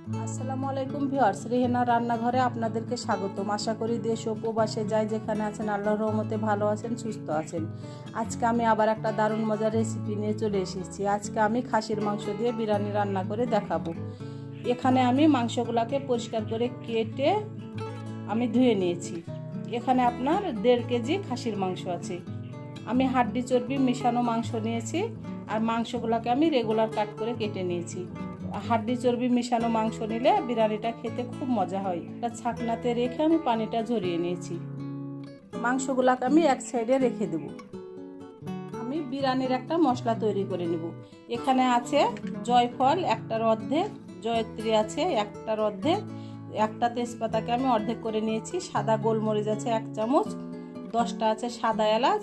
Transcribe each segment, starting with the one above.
আসসালামু আলাইকুম ভিউয়ার্স, রেহেনার রান্নাঘরে আপনাদেরকে স্বাগতম। আশা করি দেশ ও প্রবাসে যাই যেখানে আছেন আল্লাহর রহমতে ভালো আছেন, সুস্থ আছেন। আজকে আমি আবার একটা দারুণ মজার রেসিপি নিয়ে চলে এসেছি। আজকে আমি খাসির মাংস দিয়ে বিরিয়ানি রান্না করে দেখাবো। এখানে আমি মাংসগুলোকে পরিষ্কার করে কেটে আমি ধুয়ে নিয়েছি। এখানে আপনার 1.5 কেজি খাসির মাংস আছে। আমি হাড্ডি চর্বি মেশানো মাংস নিয়েছি, আর মাংসগুলোকে আমি রেগুলার কাট করে কেটে নিয়েছি। হাড্ডি চর্বি মেশানো মাংস নিলে বিরিয়ানিটা খেতে খুব মজা হয়। একটা ছাকনাতে রেখে আমি পানিটা ঝরিয়ে নিয়েছি। মাংসগুলোকে আমি এক সাইডে রেখে দেব। আমি বিরিয়ানির একটা মশলা তৈরি করে নেব। এখানে আছে জয়ফল 1টার অর্ধেক, জয়ত্রী আছে 1টার অর্ধেক, একটা তেজপাতাকে আমি অর্ধেক করে নিয়েছি, সাদা গোলমরিচ আছে 1 চামচ, 10টা আছে সাদা এলাচ,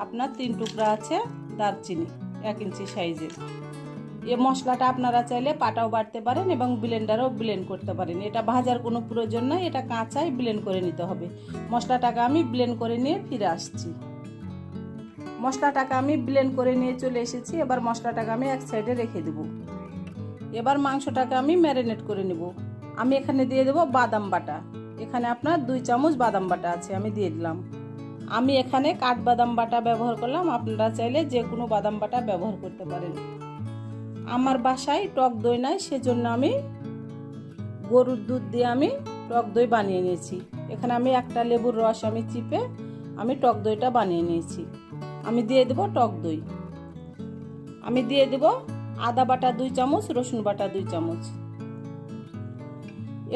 আপনার 3 টুকরা আছে দারচিনি 1 ইঞ্চি সাইজের। এই মশলাটা আপনারা চাইলে পাটাও বাটতে পারেন এবং ব্লেন্ডারও ব্লেন্ড করতে পারেন। এটা ভাজার কোনো প্রয়োজন নাই, এটা কাঁচাই ব্লেন্ড করে নিতে হবে। মশলাটাকে আমি ব্লেন্ড করে নিয়ে ফিরে আসছি। মশলাটাকে আমি ব্লেন্ড করে নিয়ে চলে এসেছি। এবার মশলাটাকে আমি এক সাইডে রেখে দেব। এবার মাংসটাকে আমি ম্যারিনেট করে নেব। আমি এখানে দিয়ে দেব বাদাম বাটা। এখানে আপনার 2 চামচ বাদাম বাটা আছে, আমি দিয়ে দিলাম। আমি এখানে কাঠবাদাম বাটা ব্যবহার করলাম, আপনারা চাইলে যে কোনো বাদাম বাটা ব্যবহার করতে পারেন। আমার বাসায় টক দই নাই, সেজন্য আমি গরুর দুধ দিয়ে আমি টক দই বানিয়ে নিয়েছি। এখানে আমি একটা লেবুর রস আমি চিপে আমি টক দইটা বানিয়ে নিয়েছি। আমি দিয়ে দেব টক দই। আমি দিয়ে দেব আদা বাটা 2 চামচ, রসুন বাটা 2 চামচ।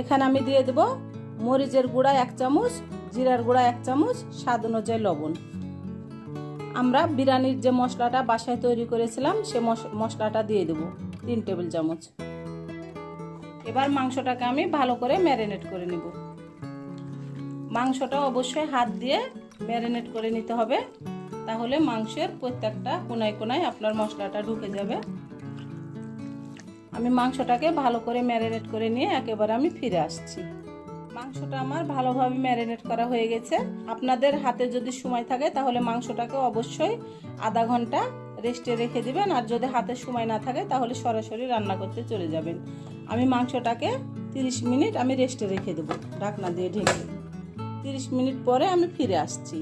এখানে আমি দিয়ে দেব মরিচের গুঁড়া 1 চামচ, জিরার গুঁড়া 1 চামচ, স্বাদ অনুযায়ী লবণ। আমরা বিরিয়ানির যে মশলাটা বাসায় তৈরি করেছিলাম সে মশলাটা দিয়ে দেব 3 টেবিল চামচ। এবার মাংসটাকে আমি ভালো করে ম্যারিনেট করে নেব। মাংসটা অবশ্যই হাত দিয়ে ম্যারিনেট করে নিতে হবে, তাহলে মাংসের প্রত্যেকটা কোনায় কোনায় আপনার মশলাটা ঢুকে যাবে। আমি মাংসটাকে ভালো করে ম্যারিনেট করে নিয়ে একেবারে আমি ফিরে আসছি। মাংসটা আমার ভালোভাবে ম্যারিনেট করা হয়ে গেছে। আপনাদের হাতে যদি সময় থাকে তাহলে মাংসটাকে অবশ্যই আধা ঘন্টা রেস্টে রেখে দিবেন, আর যদি হাতে সময় না থাকে তাহলে সরাসরি রান্না করতে চলে যাবেন। আমি মাংসটাকে 30 মিনিট আমি রেস্টে রেখে দেবো ঢাকনা দিয়ে ঢেকে। 30 মিনিট পরে আমি ফিরে আসছি।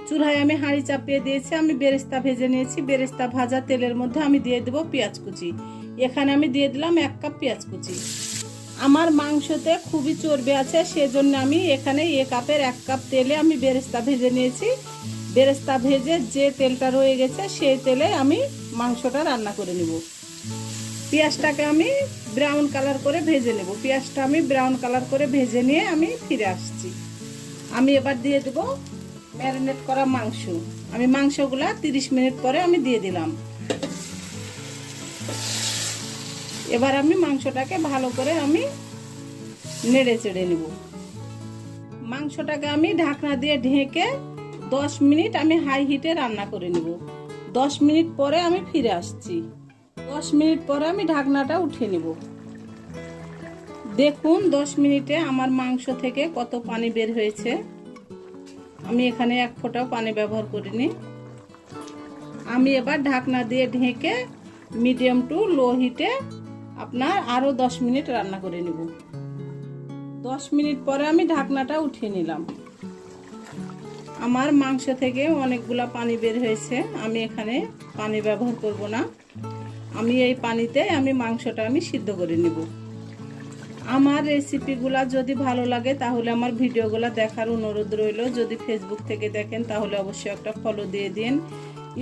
চুলায় আমি হাঁড়ি চাপিয়ে দিয়েছি, আমি বেরেস্তা ভেজে নিয়েছি। বেরেস্তা ভাজা তেলের মধ্যে আমি দিয়ে দেবো পেঁয়াজ কুচি। এখানে আমি দিয়ে দিলাম 1 কাপ পেঁয়াজ কুচি। আমার মাংসতে খুবই চর্বি আছে, সেজন্য আমি এখানে 1 কাপের 1 কাপ তেলে আমি বেরেস্তা ভেজে নিয়েছি। বেরেস্তা ভেজে যে তেলটা রয়ে গেছে সেই তেলে আমি মাংসটা রান্না করে নেব। পেঁয়াজটাকে আমি ব্রাউন কালার করে ভেজে নেব। পেঁয়াজটা আমি ব্রাউন কালার করে ভেজে নিয়ে আমি ফিরে আসছি। আমি এবার দিয়ে দেব ম্যারিনেট করা মাংস। আমি মাংসগুলা 30 মিনিট পরে আমি দিয়ে দিলাম। এবার আমি মাংসটাকে ভালো করে আমি নেড়ে চেড়ে নেব। মাংসটাকে আমি ঢাকনা দিয়ে ঢেকে 10 মিনিট আমি হাই হিটে রান্না করে নেব। 10 মিনিট পরে আমি ফিরে আসছি। 10 মিনিট পরে আমি ঢাকনাটা উঠিয়ে নেব। দেখুন 10 মিনিটে আমার মাংস থেকে কত পানি বের হয়েছে। আমি এখানে 1 ফোঁটাও পানি ব্যবহার করিনি। আমি এবার ঢাকনা দিয়ে ঢেকে মিডিয়াম টু লো হিটে আপনার আরো 10 মিনিট রান্না করে নেব। 10 মিনিট পরে আমি ঢাকনাটা উঠিয়ে নিলাম। আমার মাংস থেকে অনেকগুলা পানি বের হয়েছে, আমি এখানে পানি ব্যবহার করব না। আমি এই পানিতে আমি মাংসটা আমি সিদ্ধ করে নেব। আমার রেসিপিগুলা যদি ভালো লাগে তাহলে আমার ভিডিওগুলো দেখার অনুরোধ রইল। যদি ফেসবুক থেকে দেখেন তাহলে অবশ্যই একটা ফলো দিয়ে দিন।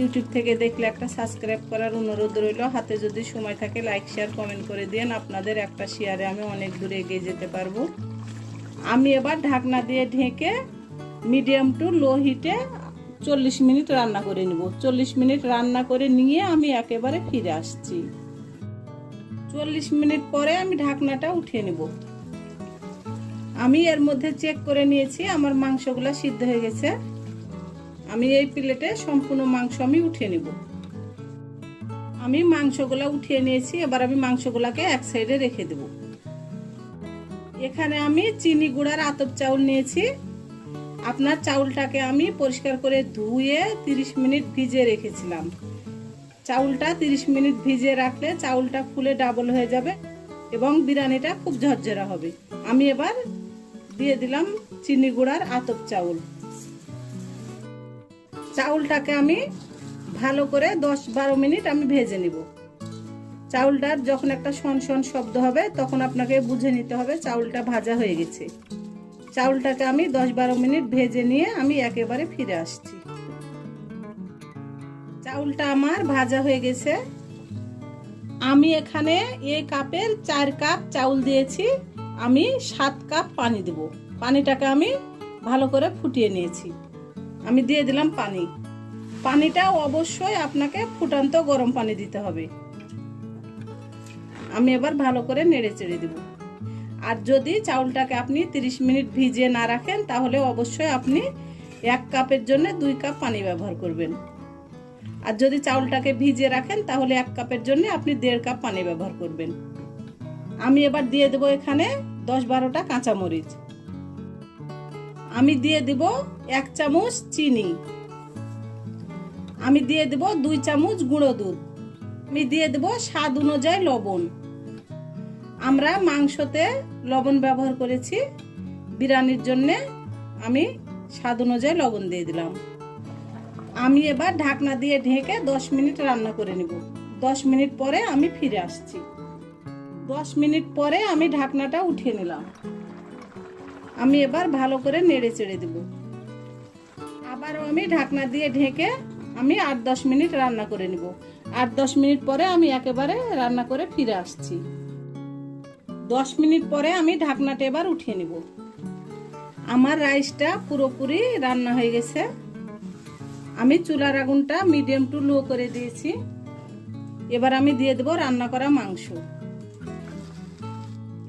ইউটিউব থেকে দেখলে একটা সাবস্ক্রাইব করার অনুরোধ রইল। হাতে যদি সময় থাকে লাইক শেয়ার কমেন্ট করে দিন। আপনাদের একটা শেয়ারে আমি অনেক দূরে এগিয়ে যেতে পারবো। আমি এবার ঢাকনা দিয়ে ঢেকে মিডিয়াম টু লো হিটে 40 মিনিট রান্না করে নেব। 40 মিনিট রান্না করে নিয়ে আমি একেবারে ফিরে আসছি। 40 মিনিট পরে আমি ঢাকনাটা উঠিয়ে নেব। আমি এর মধ্যে চেক করে নিয়েছি আমার মাংসগুলো সিদ্ধ হয়ে গেছে। আমি এই প্লেটে সম্পূর্ণ মাংস আমি উঠিয়ে নেব। আমি মাংসগুলো উঠিয়ে নিয়েছি। এবার আমি মাংসগুলোকে এক সাইডে রেখে দেব। এখানে আমি চিনি গুঁড়ার আতপ চাউল নিয়েছি। আপনার চাউলটাকে আমি পরিষ্কার করে ধুয়ে 30 মিনিট ভিজিয়ে রেখেছিলাম। চাউলটা 30 মিনিট ভিজিয়ে রাখলে চাউলটা ফুলে ডাবল হয়ে যাবে। এবং বিরিয়ানিটা খুব ঝরঝরা হবে। আমি এবার দিয়ে দিলাম চিনি গুঁড়ার আতপ চাউল। চাউলটাকে আমি ভালো করে 10-12 মিনিট আমি ভেজে নিব। চাউলটার যখন একটা শন শন শব্দ হবে তখন আপনাকে বুঝে নিতে হবে চাউলটা ভাজা হয়ে গেছে। চাউলটাকে আমি 10-12 মিনিট ভেজে নিয়ে আমি একেবারে ফিরে আসছি। চাউলটা আমার ভাজা হয়ে গেছে। আমি এখানে এই কাপের 4 কাপ চাউল দিয়েছি, আমি 7 কাপ পানি দেব। পানিটাকে আমি ভালো করে ফুটিয়ে নিয়েছি। আমি দিয়ে দিলাম পানি। পানিটা অবশ্যই আপনাকে ফুটান্ত গরম পানি দিতে হবে। আমি এবার ভালো করে নেড়ে চেড়ে দেব। আর যদি চাউলটাকে আপনি 30 মিনিট ভিজিয়ে না রাখেন তাহলে অবশ্যই আপনি 1 কাপের জন্য 2 কাপ পানি ব্যবহার করবেন। আর যদি চাউলটাকে ভিজিয়ে রাখেন তাহলে 1 কাপের জন্য আপনি 1.5 কাপ পানি ব্যবহার করবেন। আমি এবার দিয়ে দেব এখানে 10-12টা কাঁচামরিচ। আমি দিয়ে দেব 1 চামচ চিনি। আমি দিয়ে দেব 2 চামচ গুঁড়ো দুধ। আমি দিয়ে দেব স্বাদ অনুযায়ী লবণ। আমরা মাংসতে লবণ ব্যবহার করেছি, বিরিয়ানির জন্য আমি স্বাদ অনুযায়ী লবণ দিয়ে দিলাম। আমি এবার ঢাকনা দিয়ে ঢেকে 10 মিনিট রান্না করে নিব। 10 মিনিট পরে আমি ফিরে আসছি। 10 মিনিট পরে আমি ঢাকনাটা উঠিয়ে নিলাম। আমি এবার ভালো করে নেড়ে চেড়ে দেব। আবারও আমি ঢাকনা দিয়ে ঢেকে আমি 8-10 মিনিট রান্না করে নিব। 8-10 মিনিট পরে আমি একেবারে রান্না করে ফিরে আসছি। 10 মিনিট পরে আমি ঢাকনাটা এবার উঠিয়ে নিব। আমার রাইসটা পুরোপুরি রান্না হয়ে গেছে। আমি চুলার আগুনটা মিডিয়াম টু লো করে দিয়েছি। এবার আমি দিয়ে দেব রান্না করা মাংস।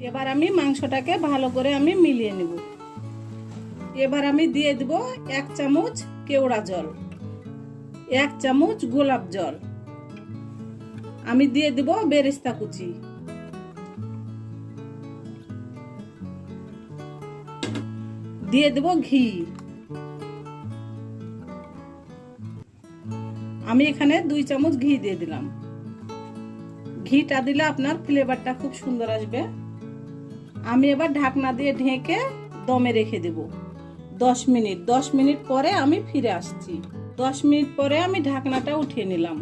এবার আমি মাংসটাকে ভালো করে আমি মিলিয়ে নেব। এবার আমি দিয়ে দেব 1 চামচ কেওড়া জল, 1 চামচ গোলাপ জল। আমি দিয়ে দেব বেরেস্তা কুচি। দিয়ে দেব ঘি। আমি এখানে 2 চামচ ঘি দিয়ে দিলাম। ঘিটা দিলে আপনার ফ্লেভারটা খুব সুন্দর আসবে। আমি এবার ঢাকনা দিয়ে ঢেকে দমে রেখে দেব 10 মিনিট। 10 মিনিট পরে আমি ফিরে আসছি। 10 মিনিট পরে আমি ঢাকনাটা উঠিয়ে নিলাম।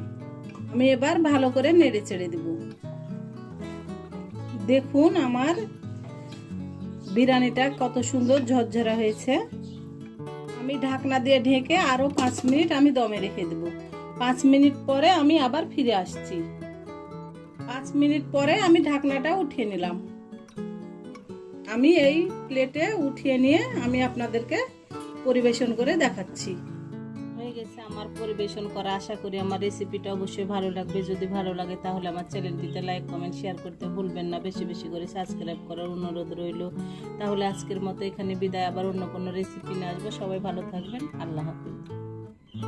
আমি এবার ভালো করে নেড়ে চেড়ে দেব। দেখুন আমার বিরিয়ানিটা কত সুন্দর ঝরঝরা হয়েছে। আমি ঢাকনা দিয়ে ঢেকে আরো 5 মিনিট আমি দমে রেখে দেব। 5 মিনিট পরে আমি আবার ফিরে আসছি। 5 মিনিট পরে আমি ঢাকনাটা উঠিয়ে নিলাম। আমি এই প্লেটে উঠিয়ে নিয়ে আমি আপনাদেরকে পরিবেশন করে দেখাচ্ছি। হয়ে গেছে আমার পরিবেশন করা। আশা করি আমার রেসিপিটা অবশ্যই ভালো লাগবে। যদি ভালো লাগে তাহলে আমার চ্যানেলটিতে লাইক কমেন্ট শেয়ার করতে ভুলবেন না। বেশি বেশি করে সাবস্ক্রাইব করার অনুরোধ রইল। তাহলে আজকের মতো এখানে বিদায়। আবার অন্য কোনো রেসিপি নিয়ে আসবো। সবাই ভালো থাকবেন। আল্লাহ হাফেজ।